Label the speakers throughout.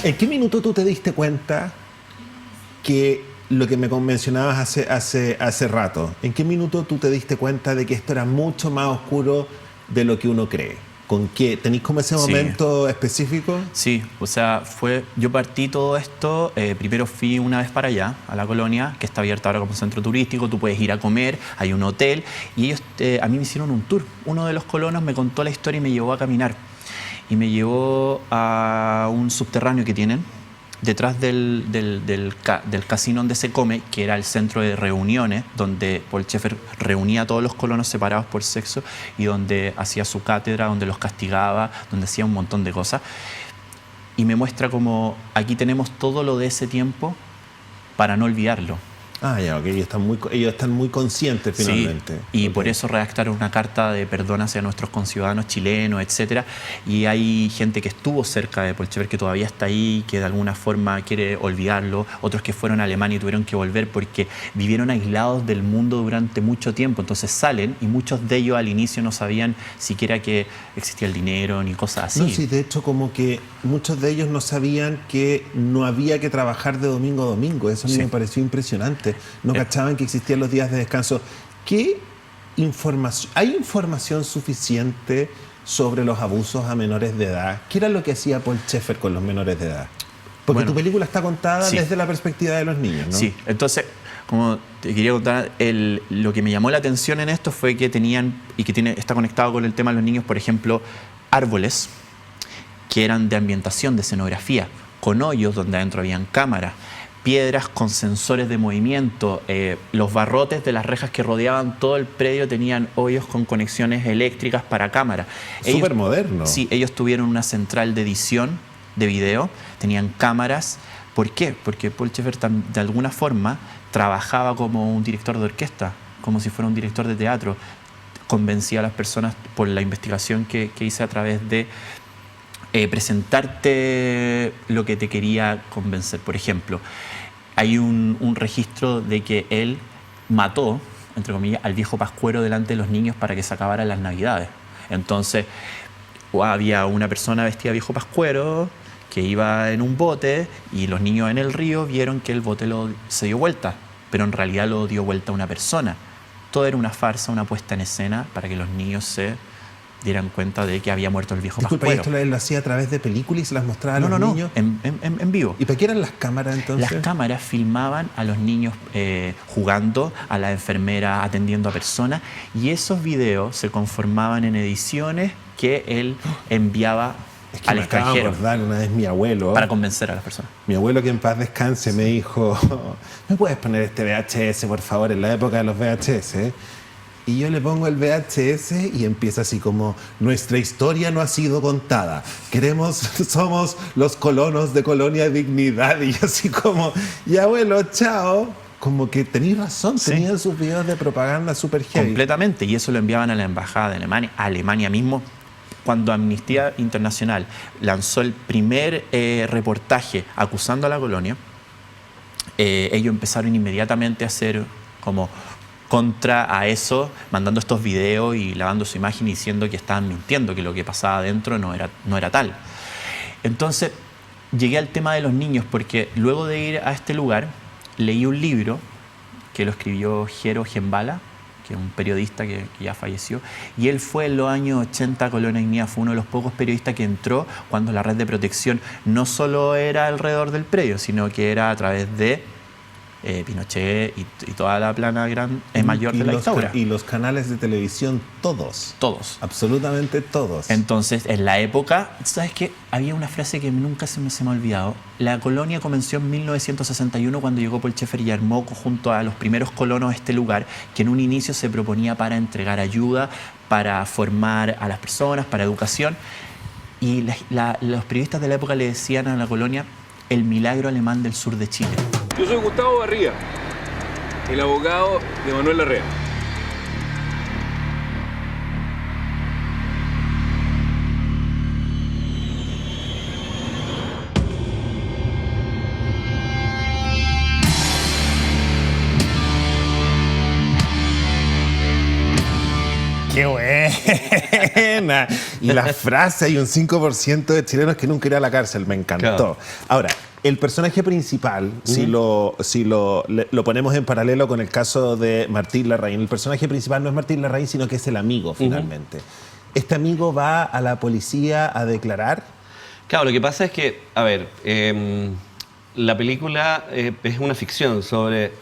Speaker 1: ¿En qué minuto tú te diste cuenta que lo que me mencionabas hace rato, en qué minuto tú te diste cuenta de que esto era mucho más oscuro de lo que uno cree? ¿Con qué? ¿Tenéis como ese momento específico?
Speaker 2: Sí, o sea, yo partí todo esto, primero fui una vez para allá, a la colonia, que está abierta ahora como centro turístico, tú puedes ir a comer, hay un hotel, y ellos a mí me hicieron un tour. Uno de los colonos me contó la historia y me llevó a caminar. Y me llevó a un subterráneo que tienen, detrás del casino donde se come, que era el centro de reuniones, donde Paul Schaeffer reunía a todos los colonos separados por sexo y donde hacía su cátedra, donde los castigaba, donde hacía un montón de cosas. Y me muestra como aquí tenemos todo lo de ese tiempo para no olvidarlo.
Speaker 1: Ah, ya, ok, ellos están muy conscientes finalmente.
Speaker 2: Sí, y por eso redactaron una carta de perdón hacia nuestros conciudadanos chilenos, etcétera. Y hay gente que estuvo cerca de Paul Schaeffer, que todavía está ahí, que de alguna forma quiere olvidarlo. Otros que fueron a Alemania y tuvieron que volver porque vivieron aislados del mundo durante mucho tiempo. Entonces salen y muchos de ellos al inicio no sabían siquiera que existía el dinero ni cosas así.
Speaker 1: No, sí, de hecho como que muchos de ellos no sabían que no había que trabajar de domingo a domingo. Eso a mí me pareció impresionante. No cachaban que existían los días de descanso. ¿Qué información? ¿Hay información suficiente sobre los abusos a menores de edad? ¿Qué era lo que hacía Paul Schaeffer con los menores de edad? Porque tu película está contada desde la perspectiva de los niños, ¿no?
Speaker 2: Sí, entonces, como te quería contar, lo que me llamó la atención en esto fue que tenían, y que está conectado con el tema de los niños, por ejemplo, árboles que eran de ambientación, de escenografía, con hoyos donde adentro habían cámaras, piedras con sensores de movimiento, los barrotes de las rejas que rodeaban todo el predio tenían hoyos con conexiones eléctricas para cámara.
Speaker 1: Súper moderno.
Speaker 2: Sí, ellos tuvieron una central de edición de video, tenían cámaras. ¿Por qué? Porque Paul Schaeffer de alguna forma trabajaba como un director de orquesta, como si fuera un director de teatro. Convencía a las personas por la investigación que hice a través de presentarte lo que te quería convencer. Por ejemplo, hay un registro de que él mató, entre comillas, al viejo pascuero delante de los niños para que se acabaran las navidades. Entonces, había una persona vestida de viejo pascuero que iba en un bote y los niños en el río vieron que el bote se dio vuelta, pero en realidad lo dio vuelta una persona. Todo era una farsa, una puesta en escena para que los niños se dieran cuenta de que había muerto el viejo pascuero.
Speaker 1: ¿Y esto él lo hacía a través de películas y se las mostraba a los niños?
Speaker 2: En vivo.
Speaker 1: ¿Y para qué eran las cámaras entonces?
Speaker 2: Las cámaras filmaban a los niños jugando, a la enfermera atendiendo a personas, y esos videos se conformaban en ediciones que él enviaba al extranjero.
Speaker 1: Acabo de una vez mi abuelo,
Speaker 2: para convencer a las personas.
Speaker 1: Mi abuelo, que en paz descanse, me dijo: ¿me puedes poner este VHS, por favor, en la época de los VHS? Y yo le pongo el VHS y empieza así como: nuestra historia no ha sido contada. Somos los colonos de Colonia Dignidad. Y yo así como: y abuelo, chao. Como que tenías razón, tenían sus videos de propaganda súper heavy.
Speaker 2: Completamente, y eso lo enviaban a la embajada de Alemania. Alemania mismo, cuando Amnistía Internacional lanzó el primer reportaje acusando a la colonia, ellos empezaron inmediatamente a hacer como contra a eso, mandando estos videos y lavando su imagen y diciendo que estaban mintiendo, que lo que pasaba adentro no era tal. Entonces, llegué al tema de los niños porque luego de ir a este lugar, leí un libro que lo escribió Jero Gembala, que es un periodista que ya falleció, y él fue en los años 80 a Colonia Dignidad, fue uno de los pocos periodistas que entró cuando la red de protección no solo era alrededor del predio, sino que era a través de Pinochet y toda la plana mayor de la dictadura.
Speaker 1: Y los canales de televisión, todos.
Speaker 2: Todos.
Speaker 1: Absolutamente todos.
Speaker 2: Entonces, en la época, ¿sabes qué? Había una frase que nunca se me ha olvidado. La colonia comenzó en 1961 cuando llegó Paul Schaeffer y armó junto a los primeros colonos este lugar que en un inicio se proponía para entregar ayuda, para formar a las personas, para educación. Y los periodistas de la época le decían a la colonia el milagro alemán del sur de Chile.
Speaker 3: Yo soy Gustavo Barría, el abogado de Manuel Larrea.
Speaker 1: ¡Qué buena. Y la frase, hay un 5% de chilenos que nunca irá a la cárcel, me encantó.
Speaker 4: Claro.
Speaker 1: Ahora, el personaje principal, si lo ponemos en paralelo con el caso de Martín Larraín, el personaje principal no es Martín Larraín, sino que es el amigo, finalmente. Este amigo va a la policía a declarar.
Speaker 4: Claro, lo que pasa es que, a ver, la película es una ficción sobre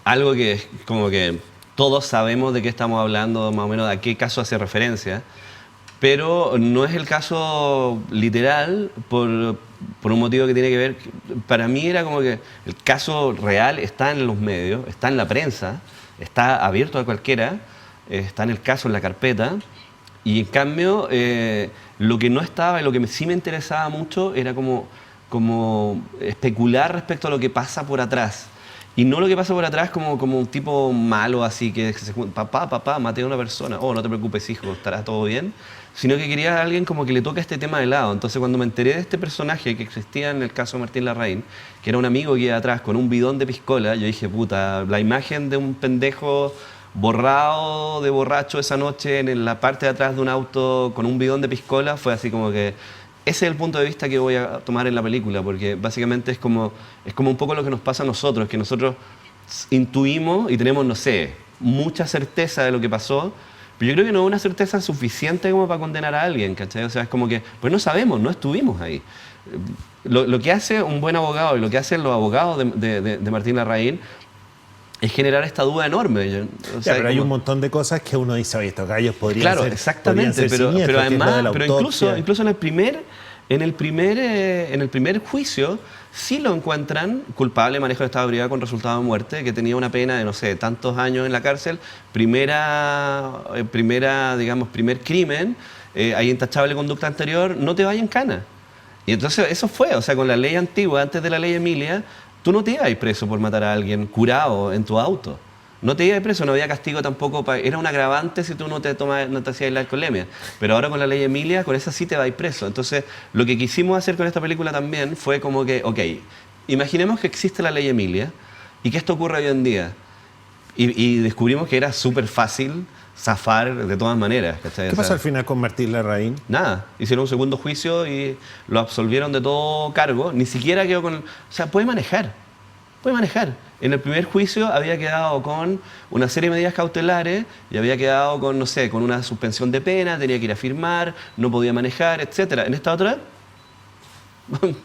Speaker 4: algo que es como que todos sabemos de qué estamos hablando, más o menos a qué caso hace referencia, pero no es el caso literal por un motivo que tiene que ver, para mí era como que el caso real está en los medios, está en la prensa, está abierto a cualquiera, está en el caso, en la carpeta, y en cambio lo que no estaba y lo que sí me interesaba mucho era como especular respecto a lo que pasa por atrás. Y no lo que pasa por atrás como un tipo malo así que se papá, maté a una persona, oh, no te preocupes hijo, estará todo bien, sino que quería a alguien como que le toque este tema de lado. Entonces cuando me enteré de este personaje que existía en el caso de Martín Larraín, que era un amigo que iba atrás con un bidón de piscola, yo dije, puta, la imagen de un pendejo borrado de borracho esa noche en la parte de atrás de un auto con un bidón de piscola fue así como que ese es el punto de vista que voy a tomar en la película, porque básicamente es como un poco lo que nos pasa a nosotros, que nosotros intuimos y tenemos, no sé, mucha certeza de lo que pasó, pero yo creo que no es una certeza suficiente como para condenar a alguien, ¿cachai? O sea, es como que, pues no sabemos, no estuvimos ahí. Lo que hace un buen abogado y lo que hacen los abogados de Martín Larraín es generar esta duda enorme. O sea,
Speaker 1: pero hay un montón de cosas que uno dice, oye, estos gallos podrían
Speaker 4: claro,
Speaker 1: ser...
Speaker 4: exactamente, pero además, pero incluso en el primer juicio sí lo encuentran culpable de manejo de estado de ebriedad con resultado de muerte, que tenía una pena de, no sé, tantos años en la cárcel, primer crimen, hay intachable conducta anterior, no te vayas en cana. Y entonces eso fue, o sea, con la ley antigua, antes de la ley Emilia, tú no te ibas preso por matar a alguien curado en tu auto. No te ibas preso, no había castigo tampoco. Era un agravante si tú no te hacías la alcoholemia. Pero ahora con la ley Emilia, con esa sí te vas preso. Entonces, lo que quisimos hacer con esta película también fue como que, ok, imaginemos que existe la ley Emilia y que esto ocurre hoy en día. Y descubrimos que era súper fácil zafar de todas maneras. ¿Cachai?
Speaker 1: ¿Qué pasó al final con Martín Larraín?
Speaker 4: Nada, hicieron un segundo juicio y lo absolvieron de todo cargo, ni siquiera quedó con... O sea, puede manejar. En el primer juicio había quedado con una serie de medidas cautelares y había quedado con, no sé, con una suspensión de pena, tenía que ir a firmar, no podía manejar, etc. En esta otra,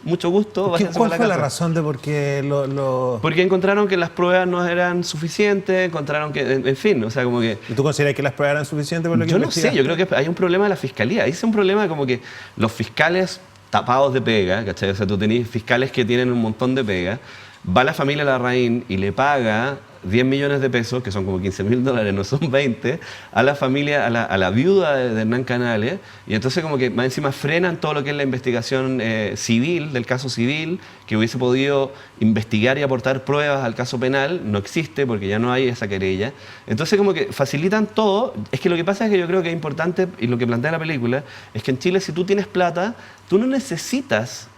Speaker 4: mucho gusto.
Speaker 1: ¿Cuál fue la razón de por qué
Speaker 4: Porque encontraron que las pruebas no eran suficientes, encontraron que, en fin, o sea, como que...
Speaker 1: ¿Y tú consideras que las pruebas eran suficientes por lo que
Speaker 4: Yo no sé, yo creo que hay un problema de la fiscalía. Ahí es un problema como que los fiscales tapados de pega, ¿cachai? O sea, tú tenés fiscales que tienen un montón de pega, va la familia Larraín y le paga 10 millones de pesos, que son como $15.000, no son 20, a la familia, a la viuda de Hernán Canales, y entonces como que más encima frenan todo lo que es la investigación civil, del caso civil, que hubiese podido investigar y aportar pruebas al caso penal, no existe porque ya no hay esa querella. Entonces como que facilitan todo. Es que lo que pasa es que yo creo que es importante, y lo que plantea la película, es que en Chile si tú tienes plata, tú no necesitas...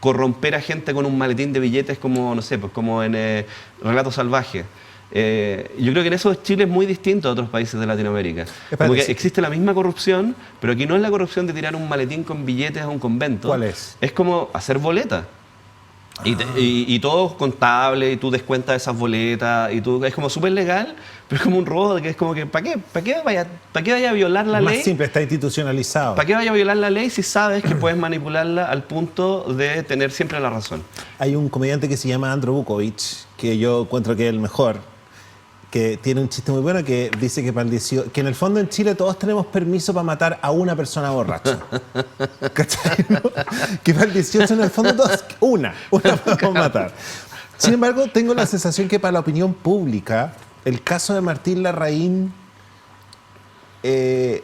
Speaker 4: corromper a gente con un maletín de billetes como, no sé, pues como en Relato Salvaje. Yo creo que en eso Chile es muy distinto a otros países de Latinoamérica. Como que existe la misma corrupción, pero aquí no es la corrupción de tirar un maletín con billetes a un convento.
Speaker 1: ¿Cuál es?
Speaker 4: Es como hacer boletas. Y todo contable, y tú descuentas esas boletas, y tú, es como súper legal, pero es como un robo, que es como que, ¿para qué vaya a violar la ley?
Speaker 1: Más simple, está institucionalizado.
Speaker 4: ¿Para qué vaya a violar la ley si sabes que puedes manipularla al punto de tener siempre la razón?
Speaker 1: Hay un comediante que se llama Andrew Bukovich, que yo encuentro que es el mejor, que tiene un chiste muy bueno que dice que para el 18, que en el fondo en Chile todos tenemos permiso para matar a una persona borracha. ¿Cachai? ¿No? Que para el 18 en el fondo todos, una podemos matar. Sin embargo, tengo la sensación que para la opinión pública, el caso de Martín Larraín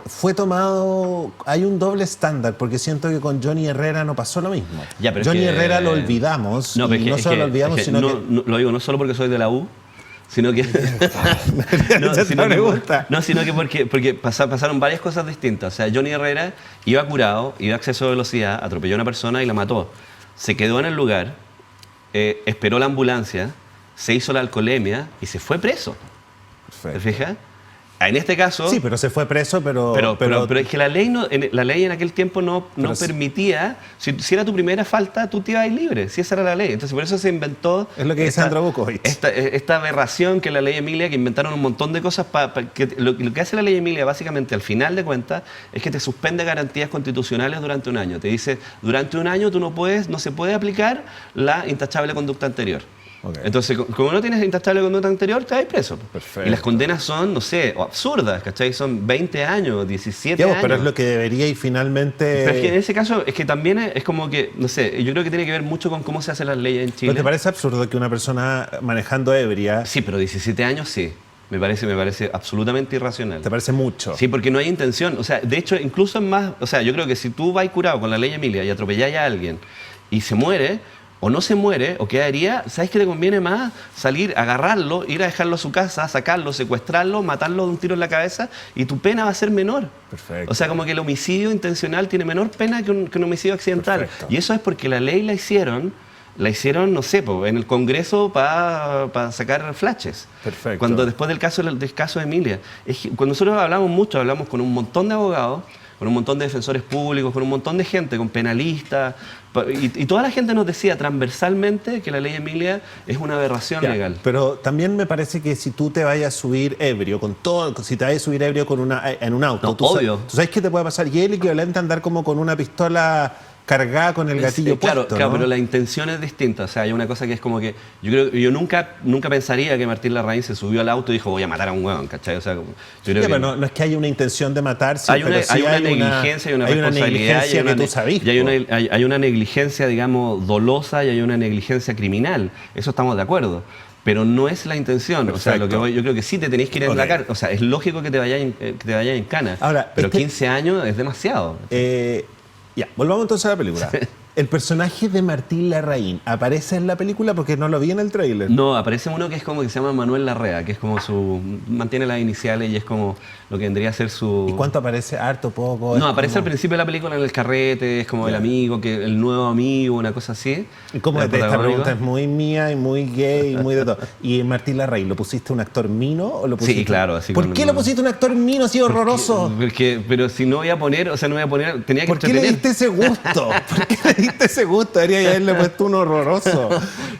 Speaker 1: fue tomado, hay un doble estándar, porque siento que con Johnny Herrera no pasó lo mismo.
Speaker 4: Ya,
Speaker 1: Johnny Herrera lo olvidamos,
Speaker 4: no,
Speaker 1: y no solo lo olvidamos, sino que...
Speaker 4: No, lo digo no solo porque soy de la U, sino que... sino que porque pasaron varias cosas distintas. O sea, Johnny Herrera iba curado, iba a exceso de velocidad, atropelló a una persona y la mató. Se quedó en el lugar, esperó la ambulancia, se hizo la alcoholemia y se fue preso.
Speaker 1: Perfecto.
Speaker 4: ¿Te fijas? En este caso...
Speaker 1: Sí, pero se fue preso, pero
Speaker 4: es que la ley, la ley en aquel tiempo no permitía, si era tu primera falta, tú te ibas a ir libre, si esa era la ley. Entonces por eso se inventó...
Speaker 1: Es lo que dice Sandra Bukovic.
Speaker 4: Esta aberración que es la ley Emilia, que inventaron un montón de cosas. Lo que hace la ley Emilia, básicamente, al final de cuentas, es que te suspende garantías constitucionales durante un año. Te dice, durante un año tú no se puede aplicar la intachable conducta anterior.
Speaker 1: Okay.
Speaker 4: Entonces, como no tienes intachable conducta anterior, te vas preso.
Speaker 1: Perfecto.
Speaker 4: Y las condenas son, no sé, absurdas, ¿cachai? Son 20 años, 17
Speaker 1: Digamos,
Speaker 4: años.
Speaker 1: pero es lo que debería y finalmente...
Speaker 4: Pero es que en ese caso, es que también es como que, no sé, yo creo que tiene que ver mucho con cómo se hacen las leyes en Chile.
Speaker 1: ¿No te parece absurdo que una persona manejando ebria...
Speaker 4: Sí, pero 17 años sí. Me parece absolutamente irracional.
Speaker 1: ¿Te parece mucho?
Speaker 4: Sí, porque no hay intención. O sea, de hecho, incluso es más... O sea, yo creo que si tú vas curado con la ley Emilia y atropelláis a alguien y se muere... o no se muere, o queda herida, ¿sabes qué te conviene más? Salir, agarrarlo, ir a dejarlo a su casa, sacarlo, secuestrarlo, matarlo de un tiro en la cabeza, y tu pena va a ser menor.
Speaker 1: Perfecto.
Speaker 4: O sea, como que el homicidio intencional tiene menor pena que un homicidio accidental.
Speaker 1: Perfecto.
Speaker 4: Y eso es porque la ley la hicieron, no sé, en el Congreso para sacar flashes.
Speaker 1: Perfecto.
Speaker 4: Cuando después del caso de Emilia. Cuando nosotros hablamos con un montón de abogados, con un montón de defensores públicos, con un montón de gente, con penalistas, y toda la gente nos decía transversalmente que la ley Emilia es una aberración legal.
Speaker 1: Pero también me parece que si tú te vayas a subir ebrio, si te vayas a subir ebrio en un auto,
Speaker 4: No,
Speaker 1: tú
Speaker 4: obvio.
Speaker 1: tú sabes qué te puede pasar. Y es el equivalente a andar como con una pistola cargada con el gatillo
Speaker 4: Claro,
Speaker 1: puesto,
Speaker 4: claro,
Speaker 1: ¿no?
Speaker 4: pero la intención es distinta. O sea, hay una cosa que es como que... Yo nunca pensaría que Martín Larraín se subió al auto y dijo, voy a matar a un hueón, ¿cachai? O sea, yo creo
Speaker 1: Sí,
Speaker 4: que...
Speaker 1: pero no es que haya una intención de matar, sí,
Speaker 4: Hay
Speaker 1: pero sí
Speaker 4: una negligencia y una responsabilidad.
Speaker 1: negligencia que tú sabís.
Speaker 4: Y hay una negligencia, digamos, dolosa y hay una negligencia criminal. Eso estamos de acuerdo. Pero no es la intención.
Speaker 1: Perfecto.
Speaker 4: O sea, yo creo que sí te tenéis que ir en la cárcel. O sea, es lógico que te vayáis en cana.
Speaker 1: Ahora,
Speaker 4: pero 15 años es demasiado.
Speaker 1: Ya, volvamos entonces a la película. ¿El personaje de Martín Larraín aparece en la película? Porque no lo vi en el tráiler.
Speaker 4: No, aparece uno que es como que se llama Manuel Larrea, que es como mantiene las iniciales y es como lo que vendría a ser su...
Speaker 1: ¿Y cuánto aparece? ¿Harto, poco?
Speaker 4: No, aparece al principio de la película en el carrete, es como el amigo, el nuevo amigo, una cosa así.
Speaker 1: Y como esta
Speaker 4: protagónico.
Speaker 1: pregunta es muy mía y muy gay y muy de todo. ¿Y Martín Larraín, lo pusiste un actor mino o lo pusiste?
Speaker 4: Sí, claro. Así
Speaker 1: ¿Por qué lo pusiste un actor mino así horroroso?
Speaker 4: Pero si no voy a poner, tenía que
Speaker 1: ¿Por qué le
Speaker 4: entretener.
Speaker 1: diste ese gusto? ¿Por qué le diste ese gusto? Debería haberle puesto uno horroroso.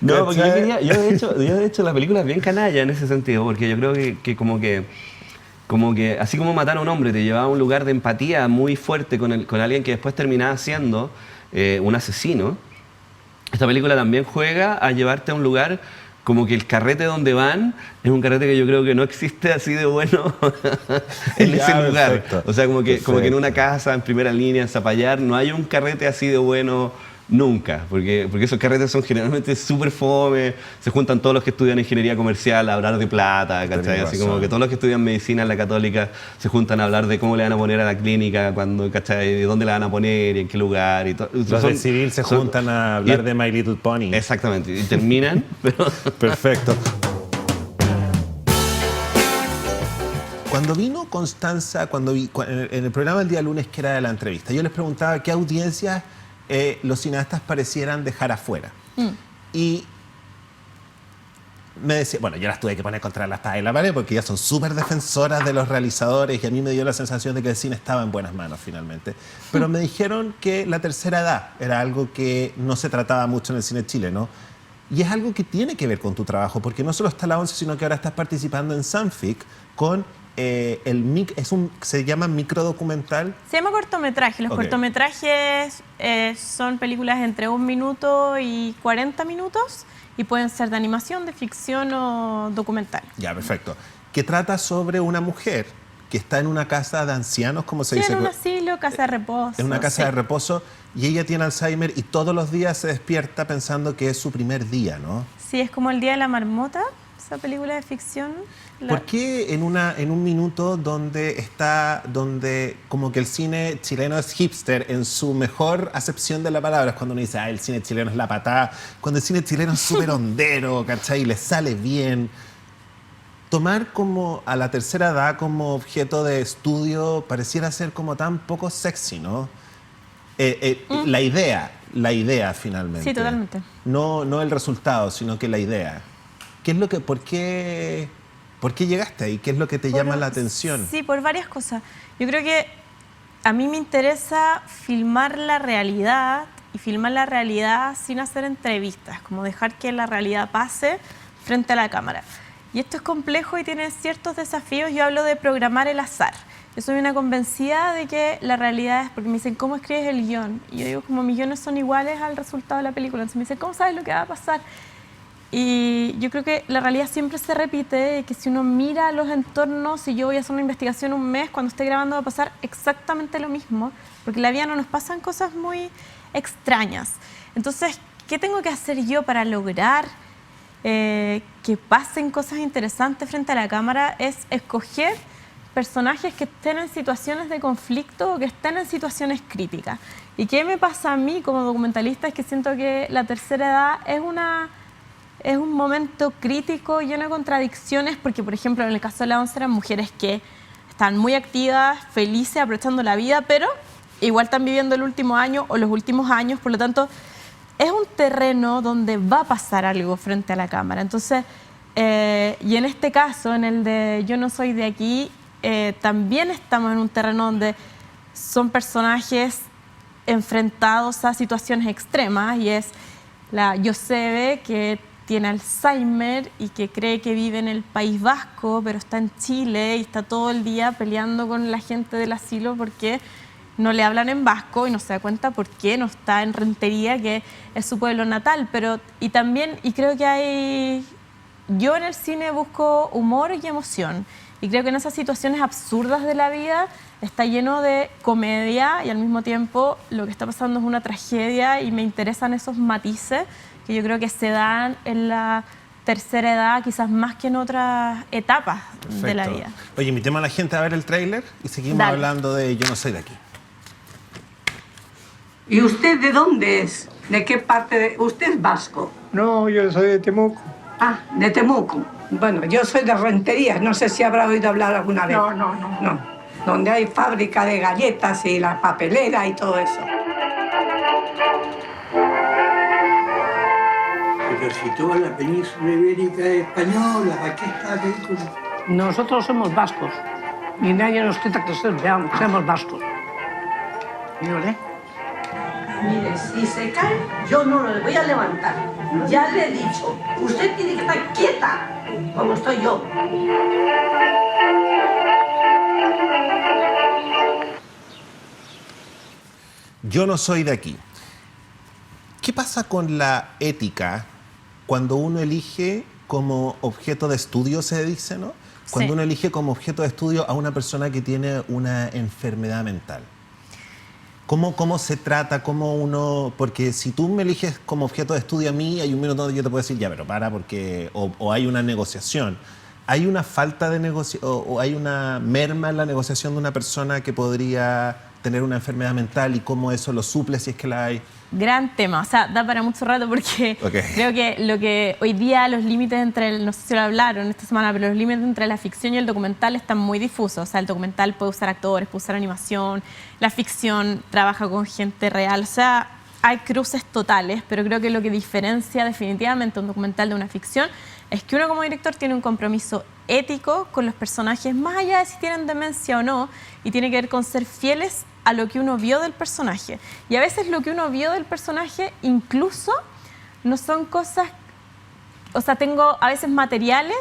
Speaker 4: No, porque
Speaker 1: ¿Cachai?
Speaker 4: yo de hecho la película es bien canalla en ese sentido, porque yo creo que como que así como matar a un hombre te llevaba a un lugar de empatía muy fuerte con alguien que después terminaba siendo un asesino, esta película también juega a llevarte a un lugar como que el carrete donde van es un carrete que yo creo que no existe así de bueno en
Speaker 1: Ya,
Speaker 4: ese lugar.
Speaker 1: perfecto.
Speaker 4: O sea, como que en una casa, en primera línea, en Zapallar, no hay un carrete así de bueno nunca, porque esos carretes son generalmente súper fome, se juntan todos los que estudian ingeniería comercial a hablar de plata, ¿cachai?
Speaker 1: Tenés
Speaker 4: Así
Speaker 1: razón.
Speaker 4: como que todos los que estudian medicina en la Católica se juntan a hablar de cómo le van a poner a la clínica, ¿cachai? De dónde la van a poner y en qué lugar. Y
Speaker 1: Los del civil se juntan a hablar de My Little Pony.
Speaker 4: Exactamente, y terminan, pero...
Speaker 1: Perfecto. Cuando vino Constanza, en el programa el día lunes que era de la entrevista, yo les preguntaba qué audiencias los cineastas parecieran dejar afuera. Y me decía, bueno, yo las tuve que poner contra la espada y la pared porque ya son súper defensoras de los realizadores y a mí me dio la sensación de que el cine estaba en buenas manos finalmente. Pero me dijeron que la tercera edad era algo que no se trataba mucho en el cine chileno. Y es algo que tiene que ver con tu trabajo, porque no solo está la ONCE, sino que ahora estás participando en Sanfic con se llama microdocumental.
Speaker 5: Se llama cortometraje. Los
Speaker 1: Ok.
Speaker 5: cortometrajes son películas entre 1 minuto y 40 minutos y pueden ser de animación, de ficción o documental.
Speaker 1: Ya, perfecto. Que trata sobre una mujer que está en una casa de ancianos, como se
Speaker 5: Sí,
Speaker 1: dice.
Speaker 5: en un asilo, casa de reposo.
Speaker 1: En una casa
Speaker 5: sí.
Speaker 1: de reposo y ella tiene Alzheimer y todos los días se despierta pensando que es su primer día, ¿no?
Speaker 5: Sí, es como El Día de la Marmota, esa película de ficción.
Speaker 1: ¿Por qué en un minuto donde como que el cine chileno es hipster en su mejor acepción de la palabra, es cuando uno dice, el cine chileno es la patada, cuando el cine chileno es súper hondero, ¿cachai? Y le sale bien. Tomar como a la tercera edad como objeto de estudio pareciera ser como tan poco sexy, ¿no? La idea finalmente.
Speaker 5: Sí, totalmente.
Speaker 1: No el resultado, sino que la idea. ¿Por qué ¿Por qué llegaste ahí? ¿Qué es lo que te llama la atención?
Speaker 5: Sí, por varias cosas. Yo creo que a mí me interesa filmar la realidad y filmar la realidad sin hacer entrevistas, como dejar que la realidad pase frente a la cámara. Y esto es complejo y tiene ciertos desafíos. Yo hablo de programar el azar. Yo soy una convencida de que la realidad es, porque me dicen, ¿cómo escribes el guión? Y yo digo, como mis guiones son iguales al resultado de la película. Entonces me dicen, ¿cómo sabes lo que va a pasar? Y yo creo que la realidad siempre se repite, que si uno mira los entornos, si yo voy a hacer una investigación un mes, cuando esté grabando va a pasar exactamente lo mismo, porque en la vida no nos pasan cosas muy extrañas. Entonces, ¿qué tengo que hacer yo para lograr que pasen cosas interesantes frente a la cámara? Es escoger personajes que estén en situaciones de conflicto o que estén en situaciones críticas. ¿Y qué me pasa a mí como documentalista? Es que siento que la tercera edad es un momento crítico lleno de contradicciones, porque, por ejemplo, en el caso de la 11 eran mujeres que están muy activas, felices, aprovechando la vida, pero igual están viviendo el último año o los últimos años, por lo tanto, es un terreno donde va a pasar algo frente a la cámara. Entonces, y en este caso, en el de Yo no soy de aquí, también estamos en un terreno donde son personajes enfrentados a situaciones extremas, y es la Josebe, que tiene Alzheimer y que cree que vive en el País Vasco, pero está en Chile y está todo el día peleando con la gente del asilo porque no le hablan en vasco y no se da cuenta por qué no está en Rentería, que es su pueblo natal. Pero, y creo que yo en el cine busco humor y emoción, y creo que en esas situaciones absurdas de la vida está lleno de comedia, y al mismo tiempo lo que está pasando es una tragedia, y me interesan esos matices que yo creo que se dan en la tercera edad, quizás más que en otras etapas de la vida.
Speaker 1: Oye, invitemos a la gente a ver el tráiler y seguimos hablando de Yo no soy de aquí.
Speaker 6: ¿Y usted de dónde es? ¿De qué parte? ¿Usted es vasco?
Speaker 7: No, yo soy de Temuco.
Speaker 6: Ah, de Temuco. Bueno, yo soy de Rentería, no sé si habrá oído hablar alguna vez. No. Donde hay fábrica de galletas y la papelera y todo eso.
Speaker 7: Pero si toda la península ibérica es española, ¿para qué está la película?
Speaker 6: Nosotros somos vascos y nadie nos quita que seamos vascos. ¿Mírale? Mire, si se cae, yo no lo voy a levantar. Ya le he dicho, usted tiene que estar quieta, como estoy yo.
Speaker 1: Yo no soy de aquí. ¿Qué pasa con la ética cuando uno elige como objeto de estudio, se dice, ¿no? Cuando uno elige como objeto de estudio a una persona que tiene una enfermedad mental. ¿Cómo se trata? ¿Cómo uno...? Porque si tú me eliges como objeto de estudio a mí, hay un minuto donde yo te puedo decir, ya, pero para, porque... O hay una negociación. ¿Hay una falta de negociación o hay una merma en la negociación de una persona que podría tener una enfermedad mental, y cómo eso lo suple si es que la hay?
Speaker 5: Gran tema, o sea, da para mucho rato, porque creo que lo que hoy día los límites entre, no sé si lo hablaron esta semana, pero los límites entre la ficción y el documental están muy difusos. O sea, el documental puede usar actores, puede usar animación, la ficción trabaja con gente real, o sea, hay cruces totales, pero creo que lo que diferencia definitivamente un documental de una ficción es que uno como director tiene un compromiso ético con los personajes, más allá de si tienen demencia o no, y tiene que ver con ser fieles a lo que uno vio del personaje. Y a veces lo que uno vio del personaje incluso no son cosas... O sea, tengo a veces materiales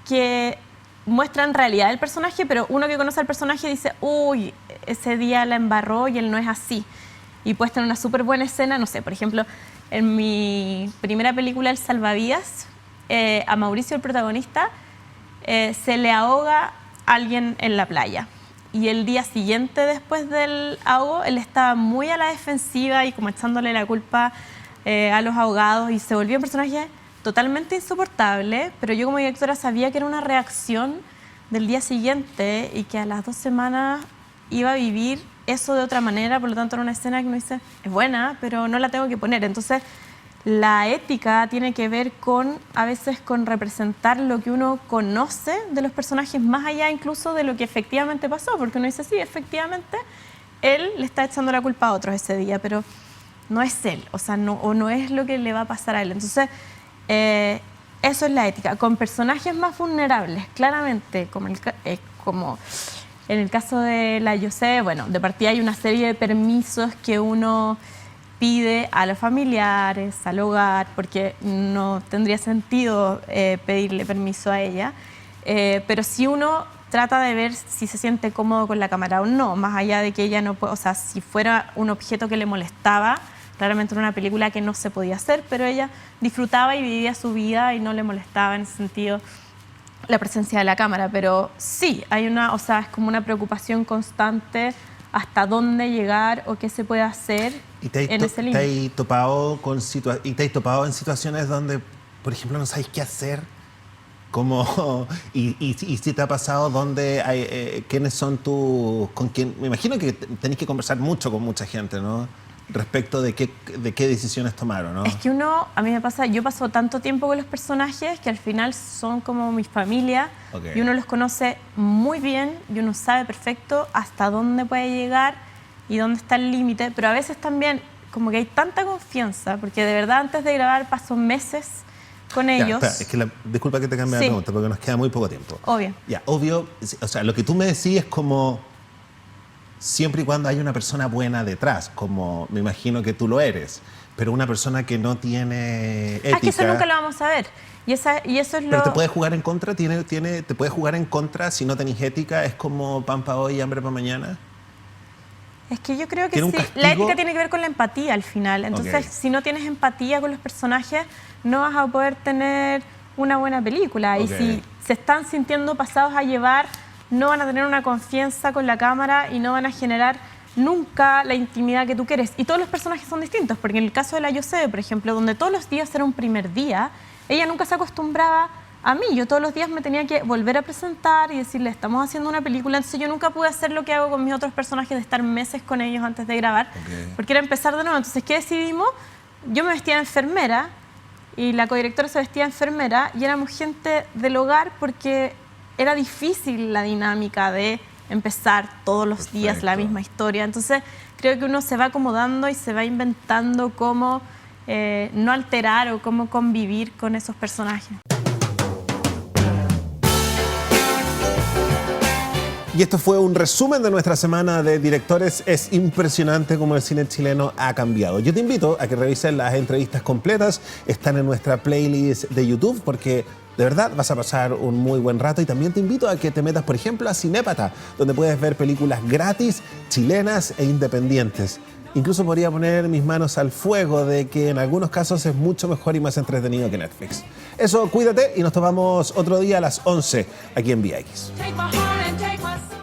Speaker 5: que muestran realidad del personaje, pero uno que conoce al personaje dice, uy, ese día la embarró y él no es así. Y puede tener una súper buena escena, no sé, por ejemplo, en mi primera película, El Salvavidas, a Mauricio, el protagonista, se le ahoga alguien en la playa. Y el día siguiente, después del ahogo, él estaba muy a la defensiva y como echándole la culpa a los ahogados, y se volvió un personaje totalmente insoportable, pero yo como directora sabía que era una reacción del día siguiente y que a las 2 semanas iba a vivir eso de otra manera. Por lo tanto, era una escena que uno dice, es buena, pero no la tengo que poner. Entonces, la ética tiene que ver con, a veces, con representar lo que uno conoce de los personajes, más allá incluso de lo que efectivamente pasó, porque uno dice, sí, efectivamente, él le está echando la culpa a otros ese día, pero no es él, o sea, no es lo que le va a pasar a él. Entonces, Eso es la ética. Con personajes más vulnerables, claramente, como en el caso de la José, bueno, de partida hay una serie de permisos que uno pide a los familiares, al hogar, porque no tendría sentido pedirle permiso a ella. Pero si uno trata de ver si se siente cómodo con la cámara o no, más allá de que ella no puede, o sea, si fuera un objeto que le molestaba, claramente era una película que no se podía hacer, pero ella disfrutaba y vivía su vida y no le molestaba en ese sentido la presencia de la cámara. Pero sí, hay una, o sea, es como una preocupación constante hasta dónde llegar o qué se puede hacer en ese límite.
Speaker 1: ¿Te has topado en situaciones donde, por ejemplo, no sabes qué hacer? Y si te ha pasado donde hay, quiénes son con quién, me imagino que tenés que conversar mucho con mucha gente, ¿no? Respecto de qué decisiones tomaron, ¿no?
Speaker 5: Es que a mí me pasa, yo paso tanto tiempo con los personajes que al final son como mi familia.
Speaker 1: Okay.
Speaker 5: Y uno los conoce muy bien y uno sabe perfecto hasta dónde puede llegar y dónde está el límite, pero a veces también como que hay tanta confianza, porque de verdad antes de grabar paso meses con ellos.
Speaker 1: Espera, es que disculpa que te cambie la pregunta, porque nos queda muy poco tiempo.
Speaker 5: Obvio.
Speaker 1: Ya, obvio, o sea, lo que tú me decís es como siempre y cuando hay una persona buena detrás, como me imagino que tú lo eres, pero una persona que no tiene ética...
Speaker 5: Es que eso nunca lo vamos a ver. Y eso es
Speaker 1: Pero te puede jugar en contra, te puede jugar en contra si no tenés ética, es como pan para hoy y hambre para mañana.
Speaker 5: Es que yo creo que sí,
Speaker 1: castigo?
Speaker 5: la ética tiene que ver con la empatía al final. Entonces,
Speaker 1: Okay.
Speaker 5: si no tienes empatía con los personajes, no vas a poder tener una buena película.
Speaker 1: Okay.
Speaker 5: Y si se están sintiendo pasados a llevar, no van a tener una confianza con la cámara y no van a generar nunca la intimidad que tú quieres. Y todos los personajes son distintos, porque en el caso de la José, por ejemplo, donde todos los días era un primer día, ella nunca se acostumbraba a mí. Yo todos los días me tenía que volver a presentar y decirle, estamos haciendo una película. Entonces yo nunca pude hacer lo que hago con mis otros personajes, de estar meses con ellos antes de grabar, porque era empezar de nuevo. Entonces, ¿qué decidimos? Yo me vestía de enfermera y la codirectora se vestía de enfermera y éramos gente del hogar porque era difícil la dinámica de empezar todos los días la misma historia. Entonces, creo que uno se va acomodando y se va inventando cómo no alterar o cómo convivir con esos personajes.
Speaker 1: Y esto fue un resumen de nuestra semana de directores. Es impresionante cómo el cine chileno ha cambiado. Yo te invito a que revises las entrevistas completas. Están en nuestra playlist de YouTube porque de verdad vas a pasar un muy buen rato. Y también te invito a que te metas, por ejemplo, a Cinépata, donde puedes ver películas gratis, chilenas e independientes. Incluso podría poner mis manos al fuego de que en algunos casos es mucho mejor y más entretenido que Netflix. Eso, cuídate y nos tomamos otro día a las 11 aquí en VX.